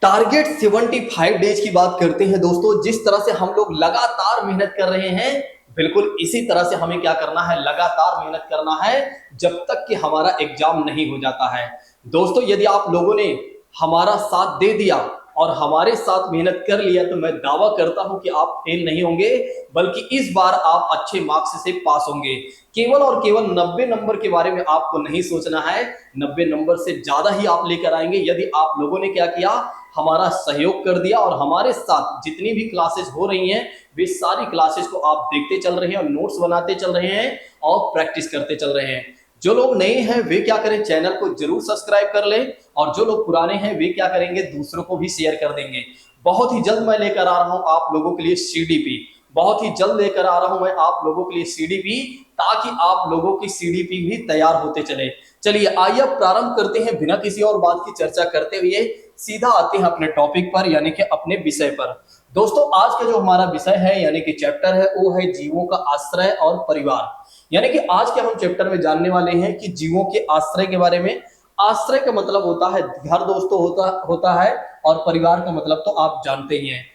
Target 75 days की बात करते हैं दोस्तों। जिस तरह से हम लोग लगातार मेहनत कर रहे हैं, बिल्कुल इसी तरह से हमें क्या करना है, लगातार मेहनत करना है जब तक कि हमारा एग्जाम नहीं हो जाता है। दोस्तों यदि आप लोगों ने हमारा साथ दे दिया और हमारे साथ मेहनत कर लिया तो मैं दावा करता हूं कि आप फेल नहीं होंगे, बल्कि इस बार आप अच्छे मार्क्स से पास होंगे। केवल और केवल 90 नंबर के बारे में आपको नहीं सोचना है, 90 नंबर से ज्यादा ही आप लेकर आएंगे यदि आप लोगों ने क्या किया, हमारा सहयोग कर दिया और हमारे साथ जितनी भी क्लासेस हो रही हैं वे सारी क्लासेस को आप देखते चल रहे हैं और नोट्स बनाते चल रहे हैं और प्रैक्टिस करते चल रहे हैं। जो लोग नए हैं वे क्या करें, चैनल को जरूर सब्सक्राइब कर लें, और जो लोग पुराने हैं वे क्या करेंगे, दूसरों को भी शेयर कर देंगे। बहुत ही जल्द मैं लेकर आ रहा हूं आप लोगों के लिए सीडीपी, बहुत ही जल्द लेकर आ रहा हूं मैं आप लोगों के लिए सीडीपी, ताकि आप लोगों की सीडीपी भी तैयार होते चले। चलिए आइए अब प्रारंभ करते हैं, बिना किसी और बात की चर्चा करते हुए सीधा आते हैं अपने टॉपिक पर, यानी कि अपने विषय पर। दोस्तों आज का जो हमारा विषय है यानी कि चैप्टर है वो है जीवों का आश्रय और परिवार। यानी कि आज के हम चैप्टर में जानने वाले हैं कि जीवों के आश्रय के बारे में। आश्रय का मतलब होता है घर दोस्तों, होता है, और परिवार का मतलब तो आप जानते ही हैं।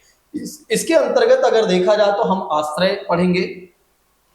इसके अंतर्गत अगर देखा जाए तो हम आश्रय पढ़ेंगे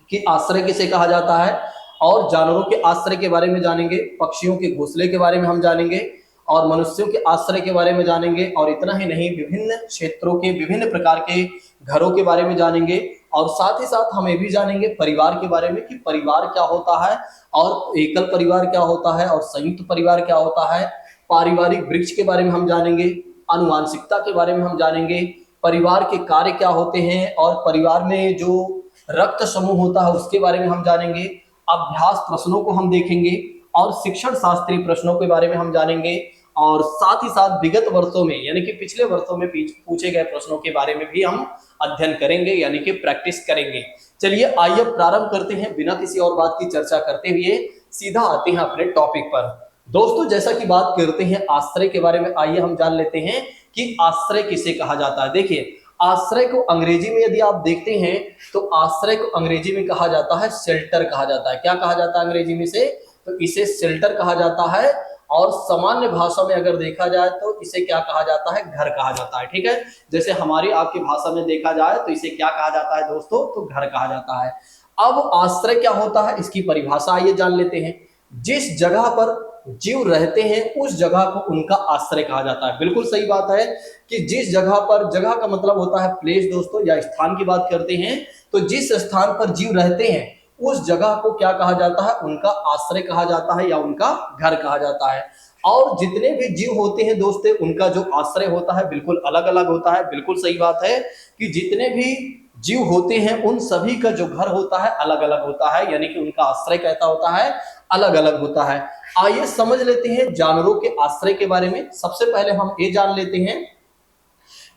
कि आश्रय किसे कहा जाता है, और जानवरों के आश्रय के बारे में जानेंगे, पक्षियों के घोंसले के बारे में हम जानेंगे, और मनुष्यों के आश्रय के बारे में जानेंगे, और इतना ही नहीं विभिन्न क्षेत्रों के विभिन्न प्रकार के घरों के बारे में जानेंगे, और साथ ही साथ हम ये भी जानेंगे परिवार के बारे में कि परिवार क्या होता है, और एकल परिवार क्या होता है, और संयुक्त परिवार क्या होता है। पारिवारिक वृक्ष के बारे में हम जानेंगे, आनुवांशिकता के बारे में हम जानेंगे, परिवार के कार्य क्या होते हैं, और परिवार में जो रक्त समूह होता है उसके बारे में हम जानेंगे। अभ्यास प्रश्नों को हम देखेंगे, और शिक्षण शास्त्रीय प्रश्नों के बारे में हम जानेंगे, और साथ ही साथ विगत वर्षों में यानी कि पिछले वर्षों में पूछे गए प्रश्नों के बारे में भी हम अध्ययन करेंगे, यानी कि प्रैक्टिस करेंगे। चलिए आइए प्रारंभ करते हैं, बिना किसी और बात की चर्चा करते हुए सीधा आते हैं अपने टॉपिक पर। दोस्तों जैसा कि बात करते हैं आश्रय के बारे में, आइए हम जान लेते हैं कि आश्रय किसे कहा जाता है। देखिए आश्रय को अंग्रेजी में यदि आप देखते हैं तो आश्रय को अंग्रेजी में कहा जाता है शेल्टर कहा जाता है। क्या कहा जाता है अंग्रेजी में से, तो इसे शेल्टर कहा जाता है, और सामान्य भाषा में अगर देखा जाए तो इसे क्या कहा जाता है, घर कहा जाता है। ठीक है, जैसे हमारी आपकी भाषा में देखा जाए तो इसे क्या कहा जाता है दोस्तों, तो घर कहा जाता है। अब आश्रय क्या होता है इसकी परिभाषा आइए जान लेते हैं। जिस जगह पर जीव रहते हैं उस जगह को उनका आश्रय कहा जाता है। बिल्कुल सही बात है कि जिस जगह पर, जगह का मतलब होता है प्लेस दोस्तों, या स्थान की बात करते हैं तो जिस स्थान पर जीव रहते हैं उस जगह को क्या कहा जाता है, उनका आश्रय कहा जाता है या उनका घर कहा जाता है। और जितने भी जीव होते हैं दोस्तों उनका जो आश्रय होता है बिल्कुल अलग अलग होता है। बिल्कुल सही बात है कि जितने भी जीव होते हैं उन सभी का जो घर होता है अलग अलग होता है, यानी कि उनका आश्रय कैसा होता है, अलग अलग होता है। आइए समझ लेते हैं जानवरों के आश्रय के बारे में। सबसे पहले हम ये जान लेते हैं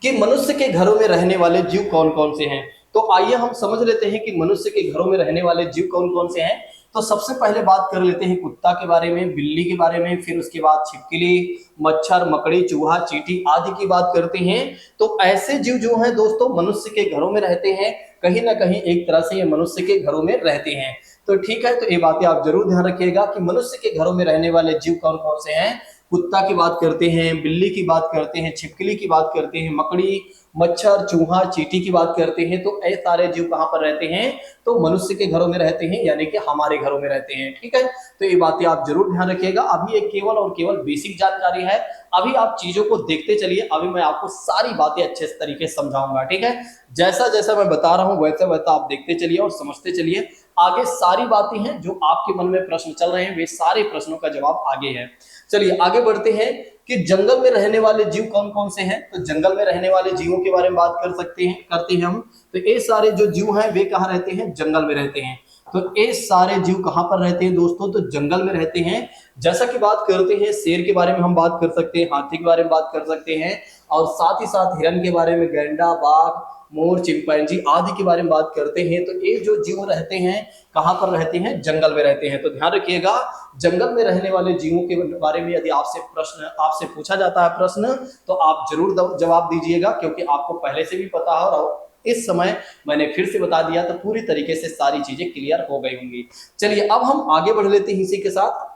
कि मनुष्य के घरों में रहने वाले जीव कौन कौन से हैं। तो आइए हम समझ लेते हैं कि मनुष्य के घरों में रहने वाले जीव कौन कौन से हैं। तो सबसे पहले बात कर लेते हैं कुत्ता के बारे में, बिल्ली के बारे में, फिर उसके बाद छिपकली, मच्छर, मकड़ी, चूहा, चींटी आदि की बात करते हैं। तो ऐसे जीव जो हैं दोस्तों मनुष्य के घरों में रहते हैं, कहीं ना कहीं एक तरह से ये मनुष्य के घरों में रहते हैं। तो ठीक है, तो ये बातें आप जरूर ध्यान रखिएगा कि मनुष्य के घरों में रहने वाले जीव कौन कौन से हैं। कुत्ता की बात करते हैं, बिल्ली की बात करते हैं, छिपकली की बात करते हैं, मकड़ी, मच्छर, चूहा, चींटी की बात करते हैं। तो ऐसे सारे जीव कहां पर रहते हैं, तो मनुष्य के घरों में रहते हैं, यानी कि हमारे घरों में रहते हैं। ठीक है, तो ये बातें आप जरूर ध्यान रखिएगा। अभी ये केवल और केवल बेसिक जानकारी है, अभी आप चीजों को देखते चलिए, अभी मैं आपको सारी बातें अच्छे तरीके से समझाऊंगा। ठीक है, जैसा जैसा मैं बता रहा हूं वैसा वैसा आप देखते चलिए और समझते चलिए। आगे सारी बातें हैं जो आपके मन में प्रश्न चल रहे हैं, वे सारे प्रश्नों का जवाब आगे है। चलिए आगे बढ़ते हैं कि जंगल में रहने वाले जीव कौन कौन से हैं। तो जंगल में रहने वाले जीवों के बारे में बात करते हैं हम। तो ये सारे जो जीव हैं वे कहाँ रहते हैं, जंगल में रहते हैं। तो ये सारे जीव कहाँ पर रहते हैं दोस्तों, तो जंगल में रहते हैं। जैसा कि बात करते हैं शेर के बारे में हम बात कर सकते हैं, हाथी के बारे में बात कर सकते हैं, और साथ ही साथ हिरन के बारे में, गैंडा, बाघ, मोर, चिंपैंजी आदि के बारे में बात करते हैं। तो ये जो जीव रहते हैं कहां पर रहते हैं, जंगल में रहते हैं। तो ध्यान रखिएगा, जंगल में रहने वाले जीवों के बारे में यदि आपसे पूछा जाता है प्रश्न तो आप जरूर जवाब दीजिएगा, क्योंकि आपको पहले से भी पता है और इस समय मैंने फिर से बता दिया तो पूरी तरीके से सारी चीजें क्लियर हो गई होंगी। चलिए अब हम आगे बढ़ लेते हैं इसी के साथ।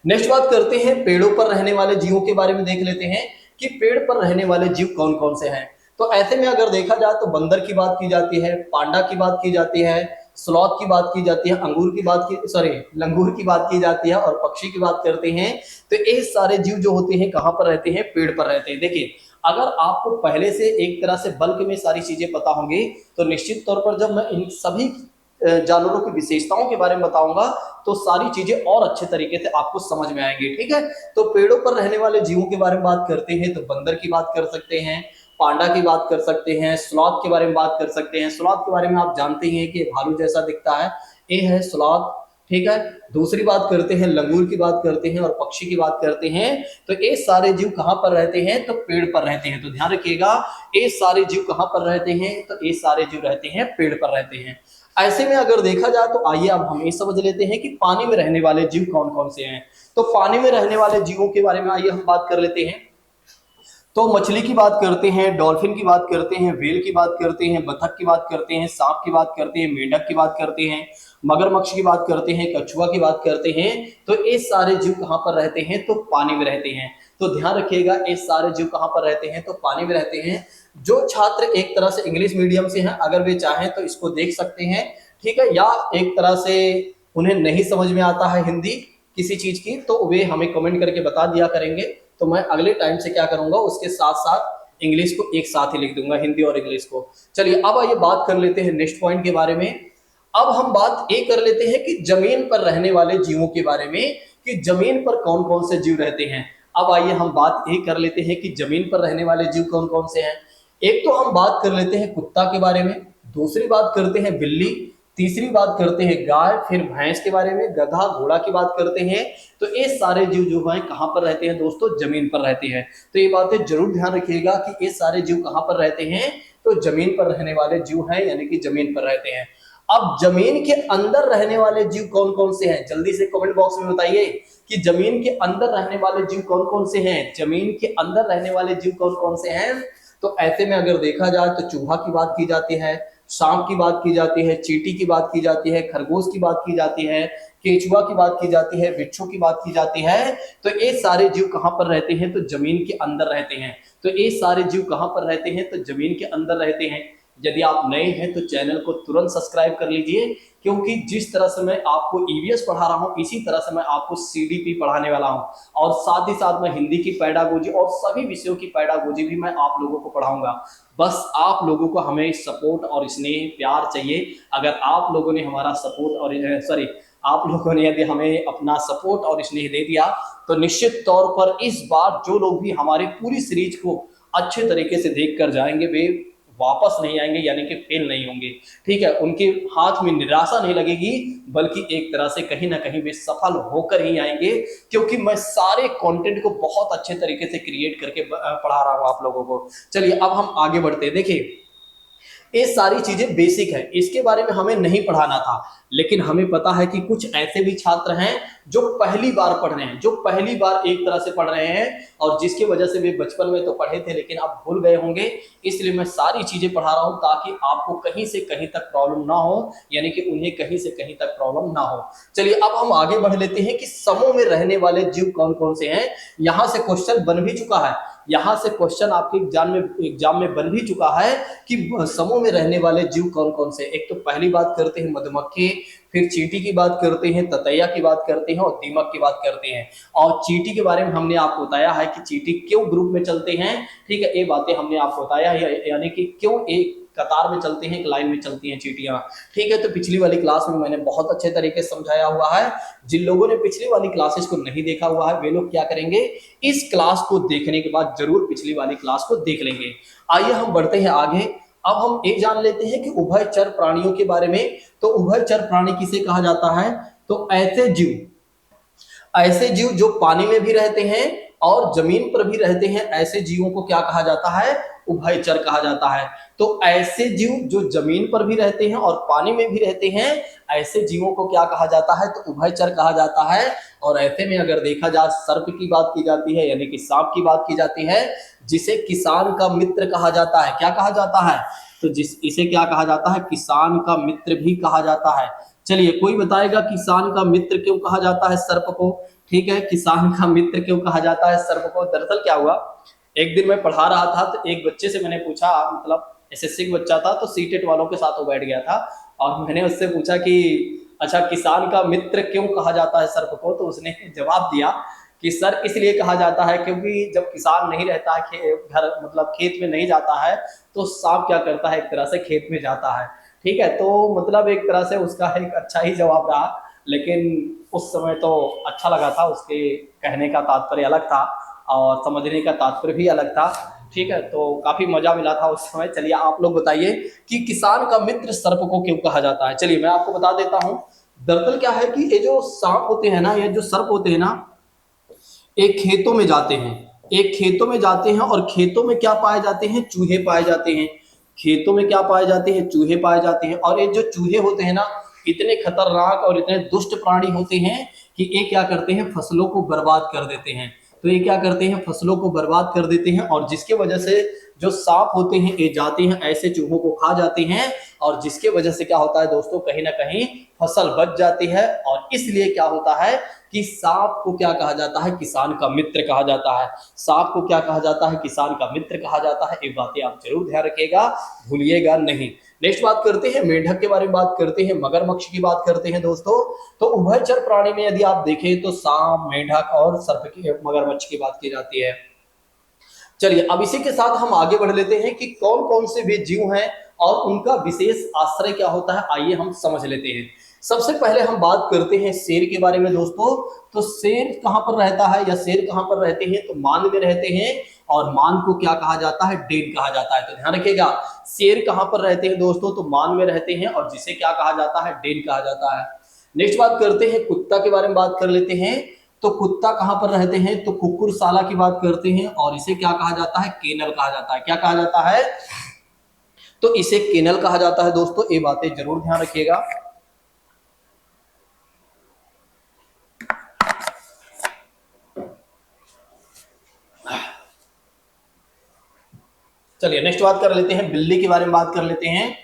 नेक्स्ट बात करते हैं पेड़ों पर रहने वाले जीवों के बारे में, देख लेते हैं कि पेड़ पर रहने वाले जीव कौन कौन से हैं। तो ऐसे में अगर देखा जाए तो बंदर की बात की जाती है, पांडा की बात की जाती है, स्लॉथ की बात की जाती है, लंगूर की बात की जाती है और पक्षी की बात करते हैं। तो ये सारे जीव जो होते हैं कहाँ पर रहते हैं, पेड़ पर रहते हैं। देखिए अगर आपको पहले से एक तरह से बल्क में सारी चीजें पता होंगी तो निश्चित तौर पर जब मैं इन सभी जानवरों की विशेषताओं के बारे में बताऊंगा तो सारी चीजें और अच्छे तरीके से आपको समझ में आएंगी। ठीक है, तो पेड़ों पर रहने वाले जीवों के बारे में बात करते हैं तो बंदर की बात कर सकते हैं, पांडा की बात कर सकते हैं, स्लॉथ के बारे में बात कर सकते हैं। स्लॉथ के बारे में आप जानते हैं कि भालू जैसा दिखता है, ये है स्लॉथ। ठीक है, दूसरी बात करते हैं, लंगूर की बात करते हैं और पक्षी की बात करते हैं। तो ये सारे जीव कहां पर रहते हैं, तो पेड़ पर रहते हैं। तो ध्यान रखिएगा, ये सारे जीव कहां पर रहते हैं, तो ये सारे जीव रहते हैं पेड़ पर रहते हैं। ऐसे में अगर देखा जाए तो आइए अब हम ये समझ लेते हैं कि पानी में रहने वाले जीव कौन कौन से हैं। तो पानी में रहने वाले जीवों के बारे में आइए हम बात कर लेते हैं। तो मछली की बात करते हैं, डॉल्फिन की बात करते हैं, व्हेल की बात करते हैं, बतख की बात करते हैं, सांप की बात करते हैं, मेंढक की बात करते हैं, मगरमच्छ की बात करते हैं, कछुआ की बात करते हैं। तो ये सारे जीव कहाँ पर रहते हैं, तो पानी में रहते हैं। तो ध्यान रखिएगा, ये सारे जीव कहाँ पर रहते हैं, तो पानी में रहते हैं। जो छात्र एक तरह से इंग्लिश मीडियम से हैं अगर वे चाहें तो इसको देख सकते हैं। ठीक है, या एक तरह से उन्हें नहीं समझ में आता है हिंदी किसी चीज की तो वे हमें कमेंट करके बता दिया करेंगे, तो मैं अगले टाइम से क्या करूंगा उसके साथ साथ इंग्लिश को एक साथ ही लिख दूंगा, हिंदी और इंग्लिश को। चलिए अब आइए बात कर लेते हैं नेक्स्ट पॉइंट के बारे में। अब हम बात ये कर लेते हैं कि जमीन पर रहने वाले जीवों के बारे में, कि जमीन पर कौन कौन से जीव रहते हैं। अब आइए हम बात ये कर लेते हैं कि जमीन पर रहने वाले जीव कौन कौन से हैं। एक तो हम बात कर लेते हैं कुत्ता के बारे में, दूसरी बात करते हैं बिल्ली, तीसरी बात करते हैं गाय, फिर भैंस के बारे में, गधा घोड़ा की बात करते हैं। तो ये सारे जीव जो हैं कहाँ पर रहते हैं दोस्तों, जमीन पर रहते हैं। तो ये बातें जरूर ध्यान रखिएगा कि ये सारे जीव कहाँ पर रहते हैं, तो जमीन पर रहने वाले जीव हैं, यानी कि जमीन पर रहते हैं। अब जमीन के अंदर रहने वाले जीव कौन कौन से हैं, जल्दी से कमेंट बॉक्स में बताइए कि जमीन के अंदर रहने वाले जीव कौन कौन से हैं, जमीन के अंदर रहने वाले जीव कौन कौन से हैं। तो ऐसे में अगर देखा जाए तो चूहा की बात की जाती है, सांप की बात की जाती है, चींटी की बात की जाती है, खरगोश की बात की जाती है, केचुआ की बात की जाती है, बिच्छू की बात की जाती है। तो ये सारे जीव कहाँ पर रहते हैं, तो जमीन के अंदर रहते हैं। तो ये सारे जीव कहाँ पर रहते हैं, तो जमीन के अंदर रहते हैं। यदि आप नए हैं तो चैनल को तुरंत सब्सक्राइब कर लीजिए, क्योंकि जिस तरह से मैं आपको ईवीएस पढ़ा रहा हूँ इसी तरह से मैं आपको सीडीपी पढ़ाने वाला हूँ, और साथ ही साथ मैं हिंदी की पैडागोजी और सभी विषयों की पैडागोजी भी मैं आप लोगों को पढ़ाऊंगा। बस आप लोगों को हमें सपोर्ट और स्नेह प्यार चाहिए। अगर आप लोगों ने हमारा सपोर्ट और आप लोगों ने यदि हमें अपना सपोर्ट और स्नेह दे दिया तो निश्चित तौर पर इस बार जो लोग भी हमारी पूरी सीरीज को अच्छे तरीके से देख कर जाएंगे वे वापस नहीं आएंगे, यानी कि फेल नहीं होंगे। ठीक है, उनके हाथ में निराशा नहीं लगेगी, बल्कि एक तरह से कहीं ना कहीं वे सफल होकर ही आएंगे, क्योंकि मैं सारे कंटेंट को बहुत अच्छे तरीके से क्रिएट करके पढ़ा रहा हूं आप लोगों को। चलिए अब हम आगे बढ़ते हैं। देखिए ये सारी चीजें बेसिक है, इसके बारे में हमें नहीं पढ़ाना था, लेकिन हमें पता है कि कुछ ऐसे भी छात्र हैं जो पहली बार पढ़ रहे हैं, जो पहली बार एक तरह से पढ़ रहे हैं, और जिसकी वजह से वे बचपन में तो पढ़े थे लेकिन अब भूल गए होंगे। इसलिए मैं सारी चीजें पढ़ा रहा हूं ताकि आपको कहीं से कहीं तक प्रॉब्लम ना हो, यानी कि उन्हें कहीं से कहीं तक प्रॉब्लम ना हो। चलिए अब हम आगे बढ़ लेते हैं कि समूह में रहने वाले जीव कौन कौन से हैं। यहां से क्वेश्चन बन भी चुका है, यहां से क्वेश्चन आपके एग्जाम में बन भी चुका है कि समूह में रहने वाले जीव कौन कौन से। एक तो पहली बात करते हैं मधुमक्खी, फिर चींटी की बात करते हैं, ततैया की बात करते हैं और दीमक की बात करते हैं। और चींटी के बारे में हमने आपको बताया है कि चींटी क्यों ग्रुप में चलते हैं। ठीक है, ये बातें हमने आपको बताया है, यानी कि क्यों एक कतार में चलते हैं, एक लाइन में चलती हैं चींटियां। ठीक है, तो पिछली वाली क्लास में मैंने बहुत अच्छे तरीके से समझाया हुआ है। जिन लोगों ने पिछली वाली क्लासेस को नहीं देखा हुआ है वे लोग क्या करेंगे, इस क्लास को देखने के बाद जरूर पिछली वाली क्लास को देख लेंगे। आइए हम बढ़ते हैं आगे। अब हम एक जान लेते हैं कि उभयचर प्राणियों के बारे में। तो उभयचर प्राणी किसे कहा जाता है, तो ऐसे जीव जो पानी में भी रहते हैं और जमीन पर भी रहते हैं, ऐसे जीवों को क्या कहा जाता है, उभयचर कहा जाता है। तो ऐसे जीव जो जमीन पर भी रहते हैं और पानी में भी रहते हैं, ऐसे जीवों को क्या कहा जाता है, तो उभयचर कहा जाता है। और ऐसे में अगर देखा जाए सर्प की बात की जाती है, यानी कि सांप की बात की जाती है, जिसे किसान का मित्र कहा जाता है। क्या कहा जाता है, तो इसे क्या कहा जाता है, किसान का मित्र भी कहा जाता है। चलिए कोई बताएगा किसान का मित्र क्यों कहा जाता है सर्प को। ठीक है, किसान का मित्र क्यों कहा जाता है सर्प को। दरअसल क्या हुआ, एक दिन मैं पढ़ा रहा था तो एक बच्चे से मैंने पूछा, मतलब एसएससी का बच्चा था, तो सीटेट वालों के साथ वो बैठ गया था, और मैंने उससे पूछा कि अच्छा किसान का मित्र क्यों कहा जाता है सर्प को, तो उसने जवाब दिया कि सर इसलिए कहा जाता है क्योंकि जब किसान नहीं रहता है, घर मतलब खेत में नहीं जाता है, तो सांप क्या करता है, एक तरह से खेत में जाता है। ठीक है, तो मतलब एक तरह से उसका एक अच्छा ही जवाब रहा, लेकिन उस समय तो अच्छा लगा था, उसके कहने का तात्पर्य अलग था और समझने का तात्पर्य भी अलग था। ठीक है, तो काफी मजा मिला था उस समय। चलिए आप लोग बताइए कि किसान का मित्र सर्प को क्यों कहा जाता है। चलिए मैं आपको बता देता हूँ। दरअसल क्या है कि ये जो सांप होते हैं ना, ये जो सर्प होते हैं ना, एक खेतों में जाते हैं, एक खेतों में जाते हैं, और खेतों में क्या पाए जाते हैं, चूहे पाए जाते हैं। खेतों में क्या पाए जाते हैं, चूहे पाए जाते हैं। और ये जो चूहे होते हैं ना, इतने खतरनाक और इतने दुष्ट प्राणी होते हैं कि ये क्या करते हैं, फसलों को बर्बाद कर देते हैं। तो ये क्या करते हैं, फसलों को बर्बाद कर देते हैं, और जिसके वजह से जो सांप होते हैं ये जाते हैं ऐसे चूहों को खा जाते हैं, और जिसके वजह से क्या होता है दोस्तों, कहीं ना कहीं फसल बच जाती है। और इसलिए क्या होता है कि सांप को क्या कहा जाता है, किसान का मित्र कहा जाता है। सांप को क्या कहा जाता है, किसान का मित्र कहा जाता है। ये बातें आप जरूर ध्यान रखिएगा, भूलिएगा नहीं। नेक्स्ट बात करते हैं मेंढक के बारे में, बात करते हैं मगरमच्छ की बात करते हैं दोस्तों। तो उभयचर प्राणी में यदि आप देखें तो सांप, मेंढक और सर्प की, मगरमच्छ की बात की जाती है। चलिए अब इसी के साथ हम आगे बढ़ लेते हैं कि कौन कौन से वे जीव हैं और उनका विशेष आश्रय क्या होता है, आइए हम समझ लेते हैं। सबसे पहले हम बात करते हैं शेर के बारे में दोस्तों। तो शेर कहां पर रहता है, या शेर कहां पर रहते हैं, तो मान में रहते हैं, और मान को क्या कहा जाता है, डेन कहा जाता है। तो ध्यान रखिएगा, शेर कहां पर रहते हैं दोस्तों, तो मान में रहते हैं, और जिसे क्या कहा जाता है, डेन कहा जाता है। नेक्स्ट बात करते हैं कुत्ता के बारे में, बात कर लेते हैं। तो कुत्ता कहां पर रहते हैं, तो कुकुरशाला की बात करते हैं, और इसे क्या कहा जाता है, केनल कहा जाता है। क्या कहा जाता है, तो इसे केनल कहा जाता है दोस्तों। ये बातें जरूर ध्यान रखिएगा। चलिए नेक्स्ट बात कर लेते हैं, बिल्ली के बारे में बात कर लेते हैं।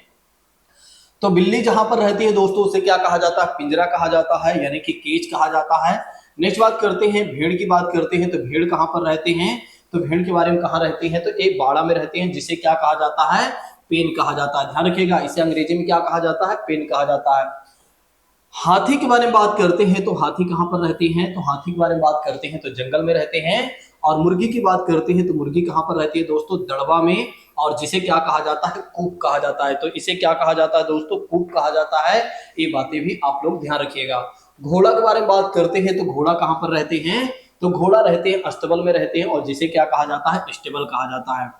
तो बिल्ली जहां पर रहती है दोस्तों, उसे क्या कहा जाता है, पिंजरा कहा जाता है, यानी कि केज कहा जाता है। नेक्स्ट बात करते हैं भेड़ की, बात करते हैं। तो भेड़ कहां पर रहते हैं, तो भेड़ के बारे में कहां रहते हैं, तो एक बाड़ा में रहते हैं, जिसे क्या कहा जाता है, पेन कहा जाता है। ध्यान रखिएगा, इसे अंग्रेजी में क्या कहा जाता है, पेन कहा जाता है। हाथी के बारे में बात करते हैं। तो हाथी कहां पर रहते हैं, तो हाथी के बारे में बात करते हैं, तो जंगल में रहते हैं। और मुर्गी की बात करते हैं, तो मुर्गी कहां पर रहती है दोस्तों, दड़बा में, और जिसे क्या कहा जाता है, कूप कहा जाता है। तो इसे क्या कहा जाता है दोस्तों, कूप कहा जाता है। ये बातें भी आप लोग ध्यान रखिएगा। घोड़ा के बारे में बात करते हैं। तो घोड़ा कहां पर रहते हैं, तो घोड़ा रहते हैं अस्तबल में रहते हैं, और जिसे क्या कहा जाता है, स्टेबल कहा जाता है।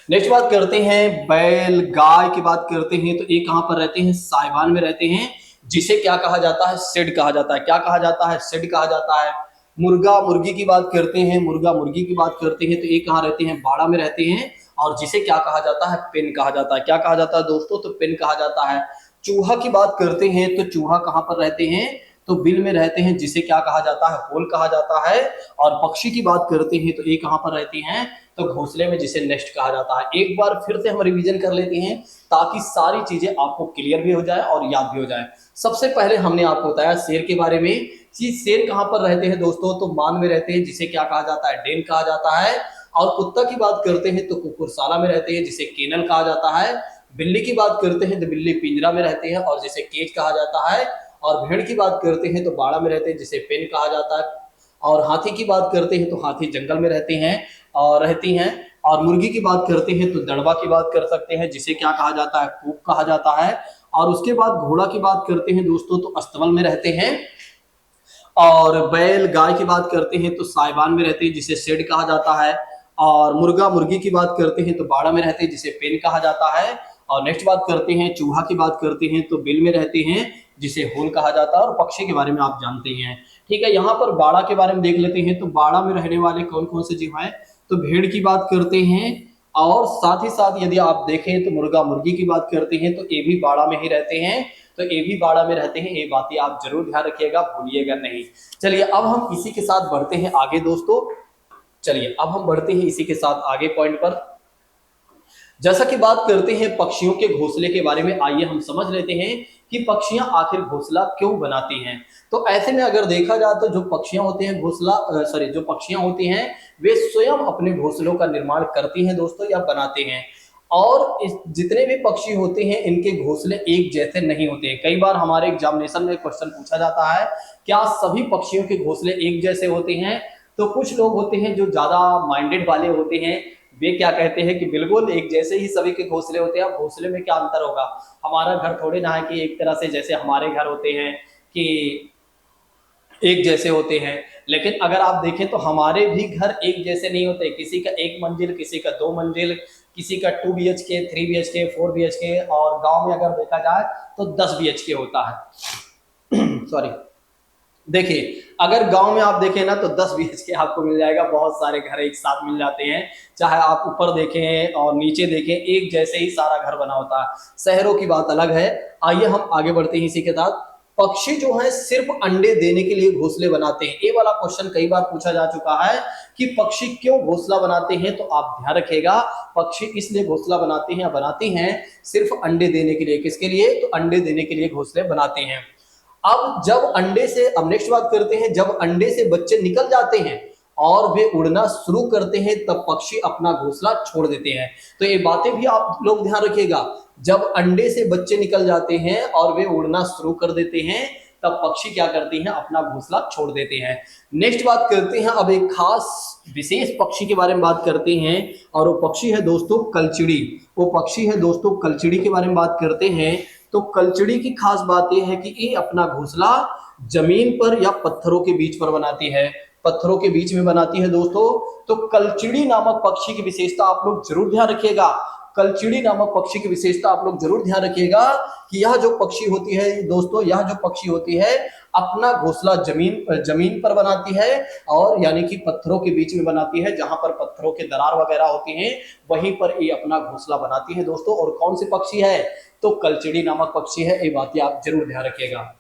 नेक्स्ट बात करते हैं बैल गाय की, बात करते हैं। तो ये कहां पर रहते हैं, साइवान में रहते हैं, जिसे क्या कहा जाता है, शेड कहा जाता है। क्या कहा जाता है, शेड कहा जाता है। मुर्गा मुर्गी की बात करते हैं, मुर्गा मुर्गी की बात करते हैं। तो ये कहां रहते हैं, बाड़ा में रहते हैं, और जिसे क्या कहा जाता है, पेन कहा जाता है। क्या कहा जाता है दोस्तों, तो पेन कहा जाता है। चूहा की बात करते हैं। तो चूहा कहां पर रहते हैं, तो बिल में रहते हैं, जिसे क्या कहा जाता है, होल कहा जाता है। और पक्षी की बात करते हैं। तो ये कहां पर रहते हैं, तो घोंसले में, जिसे नेस्ट कहा जाता है। एक बार फिर से हम रिवीजन कर लेते हैं, ताकि सारी चीजें आपको क्लियर भी हो जाए और याद भी हो जाए। सबसे पहले हमने आपको बताया शेर के बारे में कि शेर कहां पर रहते हैं दोस्तों, तो मान में रहते हैं, जिसे क्या कहा जाता है, डेन कहा जाता है। और कुत्ता की बात करते हैं, तो कुकुरशाला में रहते हैं, जिसे केनल कहा जाता है। बिल्ली की बात करते हैं, तो बिल्ली पिंजरा में रहते हैं, और जिसे केज कहा जाता है। और भेड़ की बात करते हैं, तो बाड़ा में रहते हैं, जिसे पेन कहा जाता है। और हाथी की बात करते हैं, तो हाथी जंगल में रहते हैं और रहती हैं। और मुर्गी की बात करते हैं, तो दड़बा की बात कर सकते हैं, जिसे क्या कहा जाता है, कूप कहा जाता है। और उसके बाद घोड़ा की बात करते हैं दोस्तों, तो अस्तबल में रहते हैं। और बैल गाय की बात करते हैं, तो साइबान में रहते हैं, जिसे शेड कहा जाता है। और मुर्गा मुर्गी की बात करते हैं, तो बाड़ा में रहते हैं, जिसे पेन कहा जाता है। और नेक्स्ट बात करते हैं, चूहा की बात करते हैं, तो बिल में रहते हैं, जिसे होल कहा जाता है। और पक्षी के बारे में आप जानते हैं। ठीक है, यहाँ पर बाड़ा के बारे में देख लेते हैं। तो बाड़ा में रहने वाले कौन कौन से जीव हैं, तो भेड़ की बात करते हैं, और साथ ही साथ यदि आप देखें तो मुर्गा मुर्गी की बात करते हैं, तो ये भी बाड़ा में ही रहते हैं। तो ये भी बाड़ा में रहते हैं। ये बातें आप जरूर ध्यान रखिएगा, भूलिएगा नहीं। चलिए अब हम इसी के साथ बढ़ते हैं आगे दोस्तों। चलिए अब हम बढ़ते हैं इसी के साथ आगे पॉइंट पर। जैसा कि बात करते हैं पक्षियों के घोंसले के बारे में, आइए हम समझ लेते हैं कि पक्षियां आखिर घोंसला क्यों बनाती हैं। तो ऐसे में अगर देखा जाए तो जो पक्षियां होती हैं जो पक्षियां होती हैं वे स्वयं अपने घोंसलों का निर्माण करती हैं दोस्तों, या बनाते हैं। और जितने भी पक्षी होते हैं इनके घोंसले एक जैसे नहीं होते हैं। कई बार हमारे एग्जामिनेशन में क्वेश्चन पूछा जाता है, क्या सभी पक्षियों के घोंसले एक जैसे होते हैं? तो कुछ लोग होते हैं जो ज्यादा माइंडेड वाले होते हैं, वे क्या कहते हैं कि बिल्कुल एक जैसे ही सभी के घोंसले होते हैं। अब घोंसले में क्या अंतर होगा? हमारा घर थोड़े ना है कि एक तरह से जैसे हमारे घर होते हैं कि एक जैसे होते हैं। लेकिन अगर आप देखें तो हमारे भी घर एक जैसे नहीं होते। किसी का 1 मंजिल, किसी का 2 मंजिल, किसी का 2 BHK, 3 BHK, 4 BHK, और गांव में अगर देखा जाए तो 10 BHK होता है। सॉरी, देखिए अगर गांव में आप देखें ना तो 10 BHK आपको मिल जाएगा। बहुत सारे घर एक साथ मिल जाते हैं, चाहे आप ऊपर देखें और नीचे देखें, एक जैसे ही सारा घर बना होता है। शहरों की बात अलग है। आइए हम आगे बढ़ते हैं इसी के साथ। पक्षी जो है सिर्फ अंडे देने के लिए घोंसले बनाते हैं। ये वाला क्वेश्चन कई बार पूछा जा चुका है कि पक्षी क्यों घोंसला बनाते हैं। तो आप ध्यान रखिएगा, पक्षी इसलिए घोंसला बनाते हैं या बनाती हैं सिर्फ अंडे देने के लिए। किसके लिए? तो अंडे देने के लिए घोंसले बनाते हैं। अब नेक्स्ट बात करते हैं, जब अंडे से बच्चे निकल जाते हैं और वे उड़ना शुरू करते हैं तब पक्षी अपना घोंसला छोड़ देते हैं। तो ये बातें भी आप लोग ध्यान रखिएगा, जब अंडे से बच्चे निकल जाते हैं और वे उड़ना शुरू कर देते हैं तब पक्षी क्या करते हैं? अपना घोंसला छोड़ देते हैं। नेक्स्ट बात करते हैं, अब एक खास विशेष पक्षी के बारे में बात करते हैं, और वो पक्षी है दोस्तों कलचिड़ी। वो पक्षी है दोस्तों कलचिड़ी के बारे में बात करते हैं। तो कलचिड़ी की खास बात यह है कि ये अपना घोंसला जमीन पर या पत्थरों के बीच पर बनाती है। पत्थरों के बीच में बनाती है दोस्तों। तो कलचिड़ी नामक पक्षी की विशेषता आप लोग जरूर ध्यान रखिएगा। कलचिड़ी नामक पक्षी की विशेषता आप लोग जरूर ध्यान रखिएगा कि यह जो पक्षी होती है दोस्तों, यह जो पक्षी होती है अपना घोंसला जमीन पर बनाती है, और यानी कि पत्थरों के बीच में बनाती है। जहां पर पत्थरों के दरार वगैरह होती हैं वहीं पर ये अपना घोंसला बनाती है दोस्तों। और कौन सी पक्षी है? तो कलचिड़ी नामक पक्षी है। ये बातें आप जरूर ध्यान रखिएगा।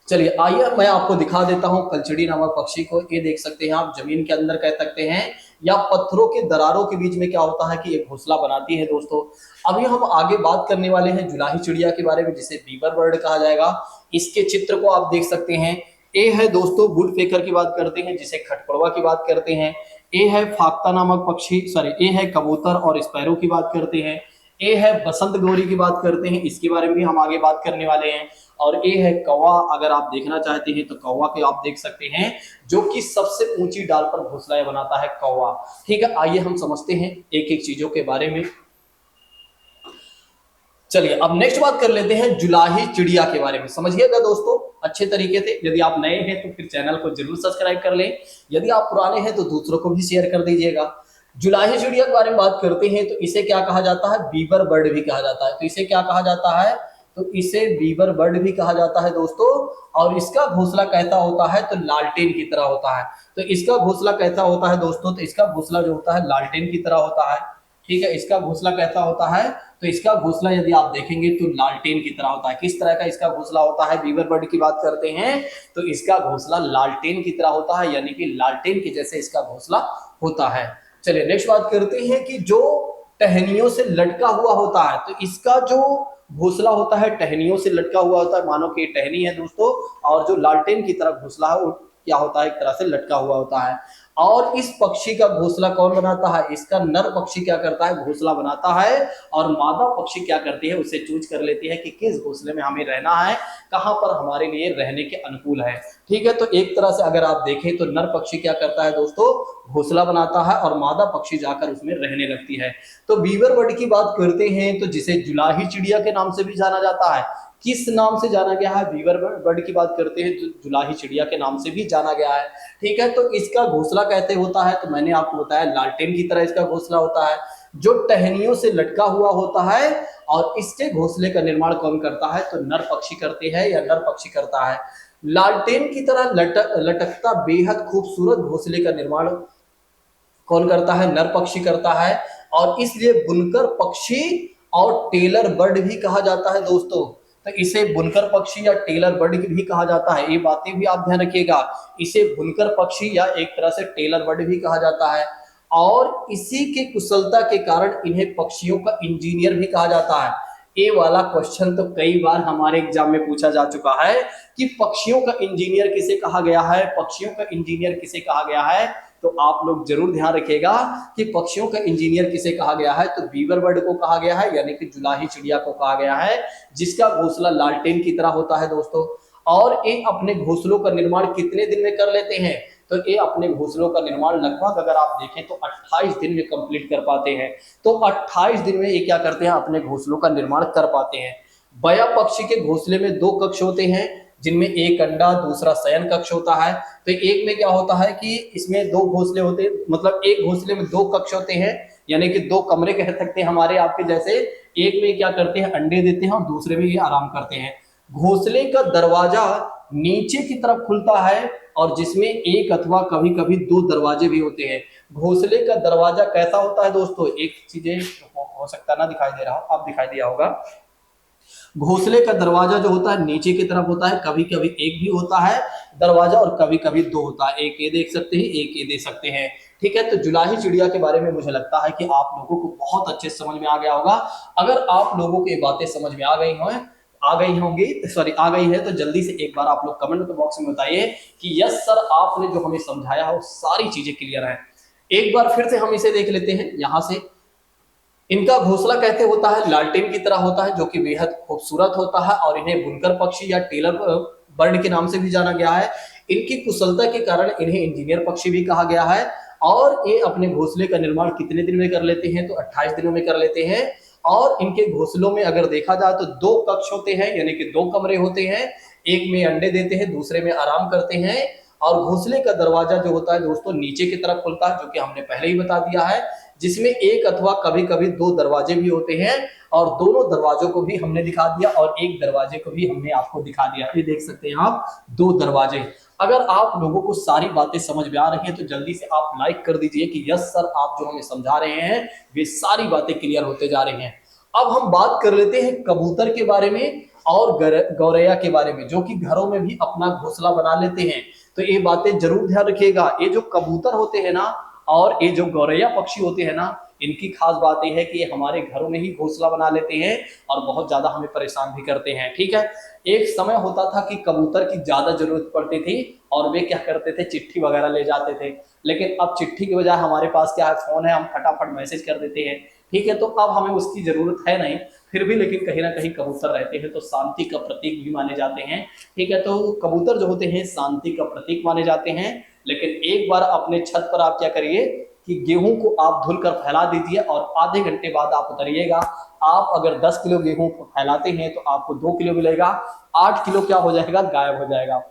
चलिए आइए मैं आपको दिखा देता हूं कलचिड़ी नामक पक्षी को। ये देख सकते हैं आप, जमीन के अंदर कह सकते हैं या पत्थरों के दरारों के बीच में क्या होता है कि एक घोंसला बनाती है दोस्तों। अभी हम आगे बात करने वाले हैं जुलाही चिड़िया के बारे में, जिसे बीवर बर्ड कहा जाएगा। इसके चित्र को आप देख सकते हैं। ए है दोस्तों वुड पेकर की बात करते हैं, जिसे खटपड़वा की बात करते हैं। ए है फाख्ता नामक पक्षी, ए है कबूतर और स्पैरो की बात करते हैं। ए है बसंत गौरी की बात करते हैं, इसके बारे में भी हम आगे बात करने वाले हैं। और ए है कौवा, अगर आप देखना चाहते हैं तो कौवा को आप देख सकते हैं, जो कि सबसे ऊंची डाल पर घोंसला बनाता है कौवा। ठीक है, आइए हम समझते हैं एक एक चीजों के बारे में। चलिए अब नेक्स्ट बात कर लेते हैं जुलाही चिड़िया के बारे में। समझिएगा दोस्तों अच्छे तरीके से। यदि आप नए हैं तो फिर चैनल को जरूर सब्सक्राइब कर लें, यदि आप पुराने हैं तो दूसरों को भी शेयर कर दीजिएगा। जुलाही चिड़िया के बारे में बात करते हैं तो इसे क्या कहा जाता है? बीवर बर्ड भी कहा जाता है। तो इसे क्या कहा जाता है? तो इसे बीवर बर्ड भी कहा जाता है दोस्तों। और इसका घोंसला कैसा होता है? तो लालटेन की तरह होता है। तो इसका घोंसला कैसा होता है दोस्तों? तो इसका घोंसला जो होता है लालटेन की तरह होता है। ठीक है, इसका घोंसला कैसा होता है? तो इसका घोंसला यदि आप देखेंगे तो लालटेन की तरह होता है। किस तरह का इसका घोंसला होता है? बीवर बर्ड की बात करते हैं तो इसका घोंसला लालटेन की तरह होता है, यानी कि लालटेन के जैसे इसका घोंसला होता है। चलिए नेक्स्ट बात करते हैं कि जो टहनियों से लटका हुआ होता है, तो इसका जो घोंसला होता है टहनियों से लटका हुआ होता है। मानो कि टहनी है दोस्तों, और जो लालटेन की तरह घोंसला है वो क्या होता है? एक तरह से लटका हुआ होता है। और इस पक्षी का घोंसला कौन बनाता है? इसका नर पक्षी क्या करता है? घोंसला बनाता है। और मादा पक्षी क्या करती है? उसे चूज कर लेती है कि किस घोंसले में हमें रहना है, कहां पर हमारे लिए रहने के अनुकूल है। ठीक है, तो एक तरह से अगर आप देखें तो नर पक्षी क्या करता है दोस्तों? घोंसला बनाता है और मादा पक्षी जाकर उसमें रहने लगती है। तो बीवर बर्ड की बात करते हैं तो जिसे जुलाही चिड़िया के नाम से भी जाना जाता है। किस नाम से जाना गया है? बीवर बर्ड की बात करते हैं तो जुलाही चिड़िया के नाम से भी जाना गया है। ठीक है, तो इसका घोंसला कैसे होता है? तो मैंने आपको बताया लालटेन की तरह इसका घोंसला होता है, जो टहनियों से लटका हुआ होता है। और इसके घोंसले का निर्माण कौन करता है? तो नर पक्षी करते हैं या नर पक्षी करता है। लालटेन की तरह लटकता बेहद खूबसूरत घोंसले का निर्माण कौन करता है? नर पक्षी करता है। और इसलिए बुनकर पक्षी और टेलर बर्ड भी कहा जाता है दोस्तों। तो इसे बुनकर पक्षी या टेलर बर्ड भी कहा जाता है। ये बातें भी आप ध्यान रखिएगा, इसे बुनकर पक्षी या एक तरह से टेलर बर्ड भी कहा जाता है। और इसी के कुशलता के कारण इन्हें पक्षियों का इंजीनियर भी कहा जाता है। ये वाला क्वेश्चन तो कई बार हमारे एग्जाम में पूछा जा चुका है कि पक्षियों का इंजीनियर किसे कहा गया है, पक्षियों का इंजीनियर किसे कहा गया है। तो आप लोग जरूर ध्यान रखिएगा कि पक्षियों का इंजीनियर किसे कहा गया है। तो बीवर बर्ड को कहा गया है, यानी कि जुलाही चिड़िया को कहा गया है, जिसका घोंसला लालटेन की तरह होता है दोस्तों। और ये अपने घोंसलों का निर्माण कितने दिन में कर लेते हैं? तो ये अपने घोंसलों का निर्माण लगभग अगर आप देखें तो 28 दिन में कंप्लीट कर पाते हैं। तो 28 दिन में ये क्या करते हैं, अपने घोंसलों का निर्माण कर पाते हैं। बया पक्षी के घोंसले में 2 कक्ष होते हैं, जिनमें एक अंडा दूसरा शयन कक्ष होता है। तो एक में क्या होता है कि इसमें 2 घोंसले होते हैं, मतलब एक घोंसले में 2 कक्ष होते हैं, यानी कि 2 कमरे कह सकते हैं हमारे आपके जैसे। एक में क्या करते हैं, अंडे देते हैं और दूसरे में ये आराम करते हैं। घोंसले का दरवाजा नीचे की तरफ खुलता है और जिसमें एक अथवा कभी कभी 2 दरवाजे भी होते हैं। घोंसले का दरवाजा कैसा होता है दोस्तों, एक चीजें हो सकता ना दिखाई दे रहा हो, आप दिखाई दिया होगा। घोंसले का दरवाजा जो होता है नीचे की तरफ होता है, कभी कभी एक भी होता है दरवाजा और कभी कभी 2 होता है। एक ये देख सकते हैं, एक ये देख सकते हैं। ठीक है, तो जुलाही चिड़िया के बारे में मुझे लगता है कि आप लोगों को बहुत अच्छे समझ में आ गया होगा। अगर आप लोगों को ये बातें समझ में आ गई होंगी, सॉरी आ गई है, तो जल्दी से एक बार आप लोग कमेंट बॉक्स में बताइए कि यस सर, आपने जो हमें समझाया है वो सारी चीजें क्लियर है। एक बार फिर से हम इसे देख लेते हैं। यहां से इनका घोंसला कहते होता है लालटेन की तरह होता है, जो कि बेहद खूबसूरत होता है और इन्हें बुनकर पक्षी या टेलर बर्ड के नाम से भी जाना गया है। इनकी कुशलता के कारण इन्हें इंजीनियर पक्षी भी कहा गया है। और ये अपने घोंसले का निर्माण कितने दिन में कर लेते हैं, तो 28 दिनों में कर लेते हैं। और इनके घोंसलों में अगर देखा जाए तो 2 कक्ष होते हैं, यानी कि 2 कमरे होते हैं। एक में अंडे देते हैं, दूसरे में आराम करते हैं। और घोंसले का दरवाजा जो होता है दोस्तों नीचे की तरफ खुलता है, जो कि हमने पहले ही बता दिया है, जिसमें एक अथवा कभी कभी 2 दरवाजे भी होते हैं। और दोनों दरवाजों को भी हमने दिखा दिया और एक दरवाजे को भी हमने आपको दिखा दिया। ये देख सकते हैं आप 2 दरवाजे। अगर आप लोगों को सारी बातें समझ में आ रही हैं तो जल्दी से आप लाइक कर दीजिए कि यस सर, आप जो हमें समझा रहे हैं वे सारी बातें क्लियर होते जा रही हैं। अब हम बात कर लेते हैं कबूतर के बारे में और गौरैया के बारे में, जो कि घरों में भी अपना घोंसला बना लेते हैं। तो ये बातें जरूर ध्यान रखिएगा। ये जो कबूतर होते हैं ना और ये जो गौरैया पक्षी होते हैं ना, इनकी खास बात यह है कि ये हमारे घरों में ही घोंसला बना लेते हैं और बहुत ज्यादा हमें परेशान भी करते हैं। ठीक है, एक समय होता था कि कबूतर की ज्यादा जरूरत पड़ती थी और वे क्या करते थे, चिट्ठी वगैरह ले जाते थे। लेकिन अब चिट्ठी के बजाय हमारे पास क्या है, फोन है, हम फटाफट मैसेज कर देते हैं। ठीक है, तो अब हमें उसकी जरूरत है नहीं, फिर भी लेकिन कहीं ना कहीं कबूतर रहते हैं तो शांति का प्रतीक भी माने जाते हैं। ठीक है, तो कबूतर जो होते हैं शांति का प्रतीक माने जाते हैं। लेकिन एक बार अपने छत पर आप क्या करिए कि गेहूं को आप धुलकर फैला दीजिए और आधे घंटे बाद आप उतरिएगा। आप अगर 10 किलो गेहूं फैलाते हैं तो आपको 2 किलो मिलेगा, 8 किलो क्या हो जाएगा, गायब हो जाएगा।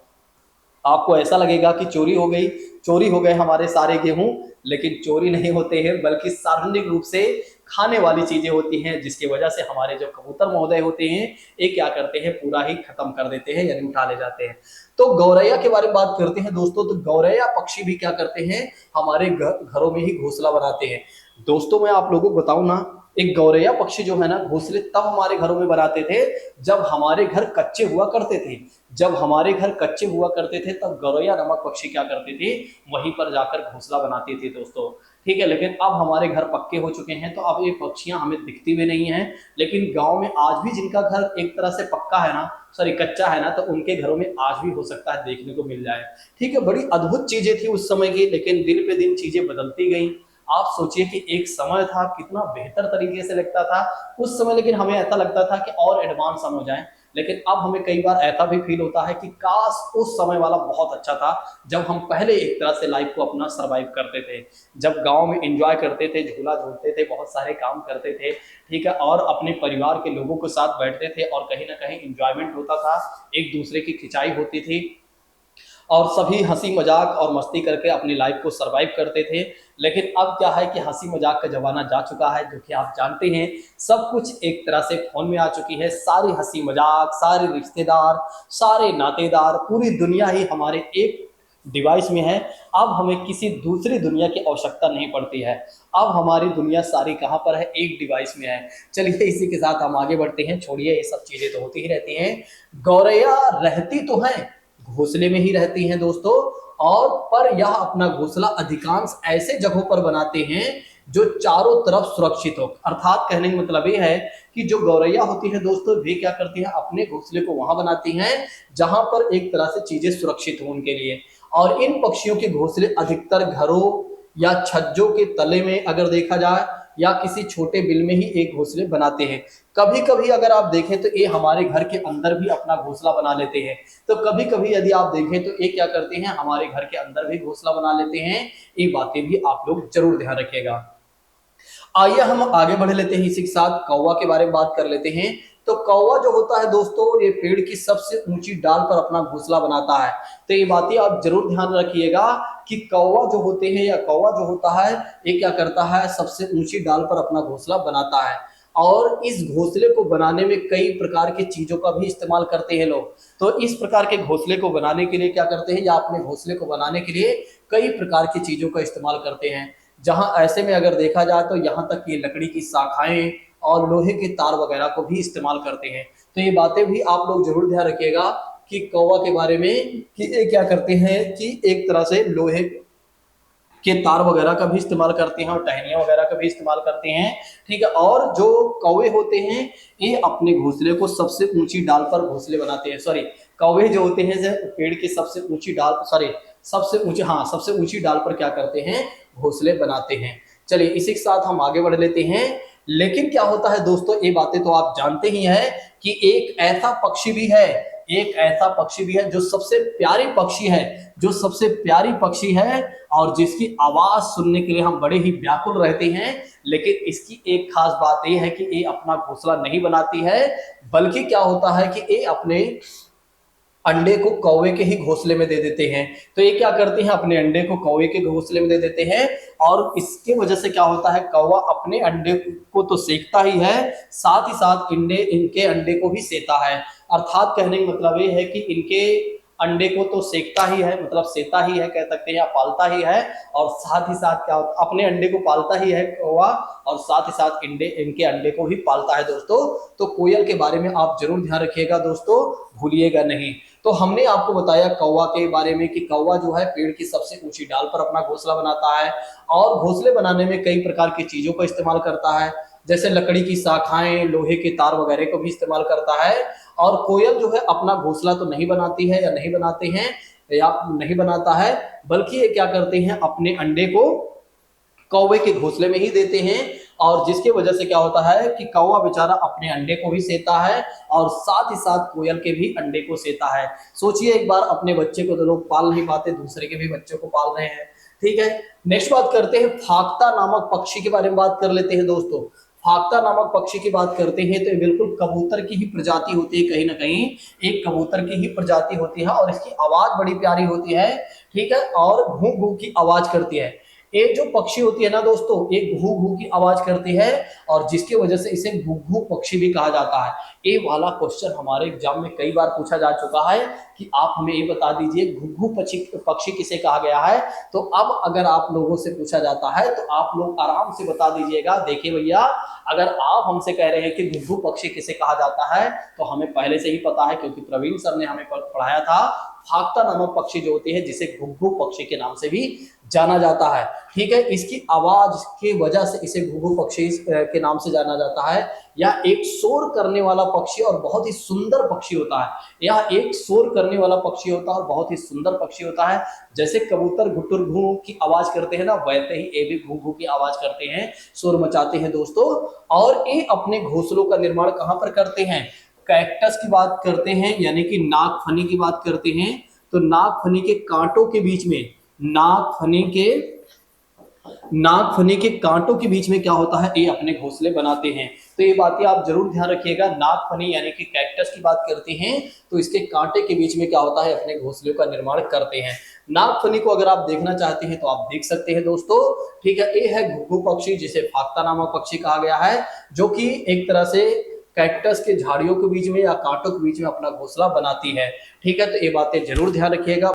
आपको ऐसा लगेगा कि चोरी हो गई, चोरी हो गए हमारे सारे गेहूं, लेकिन चोरी नहीं होते हैं, बल्कि सार्वजनिक रूप से खाने वाली चीजें होती हैं, जिसकी वजह से हमारे जो कबूतर महोदय होते हैं ये क्या करते हैं, पूरा ही खत्म कर देते हैं, यानी उठा ले जाते हैं। तो गौरैया के बारे में बात करते हैं दोस्तों। तो गौरैया पक्षी भी क्या करते हैं, हमारे घरों में ही घोंसला बनाते हैं। दोस्तों मैं आप लोगों को बताऊं ना, एक गौरैया पक्षी जो है ना, घोंसले तब हमारे घरों में बनाते थे जब हमारे घर कच्चे हुआ करते थे। जब हमारे घर कच्चे हुआ करते थे तब गौरैया नामक पक्षी क्या करते थे, वहीं पर जाकर घोंसला बनाते थे दोस्तों। ठीक है, लेकिन अब हमारे घर पक्के हो चुके हैं तो अब ये पक्षियां हमें दिखती भी नहीं है। लेकिन गांव में आज भी जिनका घर एक तरह से पक्का है ना, सॉरी कच्चा है ना, तो उनके घरों में आज भी हो सकता है देखने को मिल जाए। ठीक है, बड़ी अद्भुत चीजें थी उस समय की, लेकिन दिन पे दिन चीजें बदलती गई। आप सोचिए कि एक समय था, कितना बेहतर तरीके से लगता था उस समय, लेकिन हमें ऐसा लगता था कि और एडवांस हम हो जाएं। लेकिन अब हमें कई बार ऐसा भी फील होता है कि काश उस समय वाला बहुत अच्छा था, जब हम पहले एक तरह से लाइफ को अपना सरवाइव करते थे, जब गांव में एंजॉय करते थे, झूला झूलते थे, बहुत सारे काम करते थे। ठीक है, और अपने परिवार के लोगों के साथ बैठते थे और कहीं ना कहीं एंजॉयमेंट होता था, एक दूसरे की खिंचाई होती थी और सभी हंसी मजाक और मस्ती करके अपनी लाइफ को सरवाइव करते थे। लेकिन अब क्या है कि हंसी मजाक का जमाना जा चुका है, जो कि आप जानते हैं सब कुछ एक तरह से फोन में आ चुकी है। सारी हंसी मजाक, सारे रिश्तेदार, सारे नातेदार, पूरी दुनिया ही हमारे एक डिवाइस में है। अब हमें किसी दूसरी दुनिया की आवश्यकता नहीं पड़ती है। अब हमारी दुनिया सारी कहाँ पर है, एक डिवाइस में है। चलिए इसी के साथ हम आगे बढ़ते हैं, छोड़िए ये सब चीजें तो होती ही रहती हैं। गौरैया रहती तो हैं, घोंसले में ही रहती हैं दोस्तों, और पर यह अपना घोंसला अधिकांश ऐसे जगहों पर बनाते हैं जो चारों तरफ सुरक्षित हो। अर्थात कहने का मतलब ये है कि जो गौरैया होती है दोस्तों, वे क्या करती हैं, अपने घोंसले को वहां बनाती हैं जहां पर एक तरह से चीजें सुरक्षित हो उनके लिए। और इन पक्षियों के घोंसले अधिकतर घरों या छज्जों के तले में अगर देखा जाए, या किसी छोटे बिल में ही एक घोंसले बनाते हैं। कभी कभी अगर आप देखें तो ये हमारे घर के अंदर भी अपना घोंसला बना लेते हैं। तो कभी कभी यदि आप देखें तो ये क्या करते हैं, हमारे घर के अंदर भी घोंसला बना लेते हैं। ये बातें भी आप लोग जरूर ध्यान रखिएगा। आइए हम आगे बढ़ लेते हैं, इसी के साथ कौवा के बारे में बात कर लेते हैं। तो कौवा जो होता है दोस्तों, ये पेड़ की सबसे ऊंची डाल पर अपना घोंसला बनाता है। तो ये बातें आप जरूर ध्यान रखिएगा कि कौवा जो होते हैं या कौवा जो होता है, ये क्या करता है, सबसे ऊंची डाल पर अपना घोंसला बनाता है। और इस घोंसले को बनाने में कई प्रकार की चीजों का भी इस्तेमाल करते हैं लोग। तो इस प्रकार के घोंसले को बनाने के लिए क्या करते हैं, या अपने घोंसले को बनाने के लिए कई प्रकार की चीजों का इस्तेमाल करते हैं। जहां ऐसे में अगर देखा जाए तो यहाँ तक कि लकड़ी की शाखाएं और लोहे के तार वगैरह को भी इस्तेमाल करते हैं। तो ये बातें भी आप लोग जरूर ध्यान रखिएगा कि कौवा के बारे में, कि ये क्या करते हैं कि एक तरह से लोहे के तार वगैरह का भी इस्तेमाल करते हैं और टहनियां वगैरह का भी इस्तेमाल करते हैं। ठीक है। और जो कौवे होते हैं, ये अपने घोंसले को सबसे ऊंची डाल पर घोंसले बनाते हैं। सॉरी, कौवे जो होते हैं पेड़ की सबसे ऊंची डाल, सॉरी सबसे ऊंची डाल पर क्या करते हैं, घोंसले बनाते हैं। चलिए इसी के साथ हम आगे बढ़ लेते हैं। लेकिन क्या होता है दोस्तों, ये बातें तो आप जानते ही हैं कि एक ऐसा पक्षी भी है, एक ऐसा पक्षी भी है जो सबसे प्यारी पक्षी है, जो सबसे प्यारी पक्षी है और जिसकी आवाज सुनने के लिए हम बड़े ही व्याकुल रहते हैं। लेकिन इसकी एक खास बात यह है कि ये अपना घोंसला नहीं बनाती है, बल्कि क्या होता है कि ये अपने अंडे को कौवे के ही घोंसले में दे देते हैं। तो ये क्या करते हैं, अपने अंडे को कौवे के घोंसले में दे देते हैं। और इसके वजह से क्या होता है, कौवा अपने अंडे को तो सेकता ही है, साथ ही साथ इनके अंडे को भी सेता है। अर्थात कहने का मतलब ये है कि इनके अंडे को तो सेकता ही है, मतलब सेता ही है कह सकते हैं, या पालता ही है। और साथ ही साथ क्या होता, अपने अंडे को पालता ही है कौवा, और साथ ही साथ इनके अंडे को भी पालता है दोस्तों। तो कोयल के बारे में आप जरूर ध्यान रखिएगा दोस्तों, भूलिएगा नहीं। तो हमने आपको बताया कौवा के बारे में कि कौवा जो है पेड़ की सबसे ऊंची डाल पर अपना घोंसला बनाता है और घोंसले बनाने में कई प्रकार की चीजों का इस्तेमाल करता है, जैसे लकड़ी की शाखाएं, लोहे के तार वगैरह को भी इस्तेमाल करता है। और कोयल जो है अपना घोंसला तो नहीं बनाती है, या नहीं बनाते हैं, या नहीं बनाता है, बल्कि ये क्या करते हैं, अपने अंडे को कौवे के घोंसले में ही देते हैं। और जिसकी वजह से क्या होता है कि कौवा बेचारा अपने अंडे को भी सेता है और साथ ही साथ कोयल के भी अंडे को सेता है। सोचिए एक बार, अपने बच्चे को तो लोग पाल नहीं पाते, दूसरे के भी बच्चों को पाल रहे हैं। ठीक है। नेक्स्ट बात करते हैं, फाख्ता नामक पक्षी के बारे में बात कर लेते हैं दोस्तों। फाख्ता नामक पक्षी की बात करते हैं तो ये बिल्कुल कबूतर की ही प्रजाति होती है, कहीं ना कहीं एक कबूतर की ही प्रजाति होती है और इसकी आवाज बड़ी प्यारी होती है। ठीक है। और घू घू की आवाज करती है। ये जो पक्षी होती है ना दोस्तों, ये घू घू की आवाज करती है और जिसकी वजह से इसे घुघु पक्षी भी कहा जाता है। ये वाला क्वेश्चन हमारे एग्जाम में कई बार पूछा जा चुका है कि आप हमें ये बता दीजिए घुघु पक्षी किसे कहा गया है। तो अब अगर आप लोगों से पूछा जाता है तो आप लोग आराम से बता दीजिएगा। देखिए भैया, अगर आप हमसे कह रहे हैं कि घुघु पक्षी किसे कहा जाता है तो हमें पहले से ही पता है, क्योंकि प्रवीण सर ने हमें पढ़ाया था। फाख्ता नामक पक्षी जो होती है, जिसे घुघु पक्षी के नाम से भी जाना जाता है। ठीक है। इसकी आवाज की वजह से इसे घुघु पक्षी के नाम से जाना जाता है। यह एक शोर करने वाला पक्षी और बहुत ही सुंदर पक्षी होता है। यह एक शोर करने वाला पक्षी होता है और बहुत ही सुंदर पक्षी होता है। जैसे कबूतर घुटुर घू की आवाज करते हैं ना, वैसे ही ये भी घू घू की आवाज करते हैं, शोर मचाते हैं दोस्तों। और ये अपने घोंसलों का निर्माण कहाँ पर करते हैं, कैक्टस की बात करते हैं, यानी कि नागफनी की बात करते हैं। तो नागफनी के कांटों के बीच में, नागफनी के कांटों के बीच में क्या होता है, ये अपने घोंसले बनाते हैं। तो ये बातें आप जरूर ध्यान रखिएगा। नागफनी यानी कि कैक्टस की बात करते हैं तो इसके कांटे के बीच में क्या होता है, अपने घोंसले का निर्माण करते हैं। नागफनी को अगर आप देखना चाहते हैं तो आप देख सकते हैं दोस्तों। ठीक है। ये है घुघु पक्षी, जिसे फाख्ता नामक पक्षी कहा गया है, जो कि एक तरह से कैक्टस के झाड़ियों के बीच में या कांटों के बीच में अपना घोंसला बनाती है। ठीक है। तो ये बातें जरूर ध्यान रखिएगा।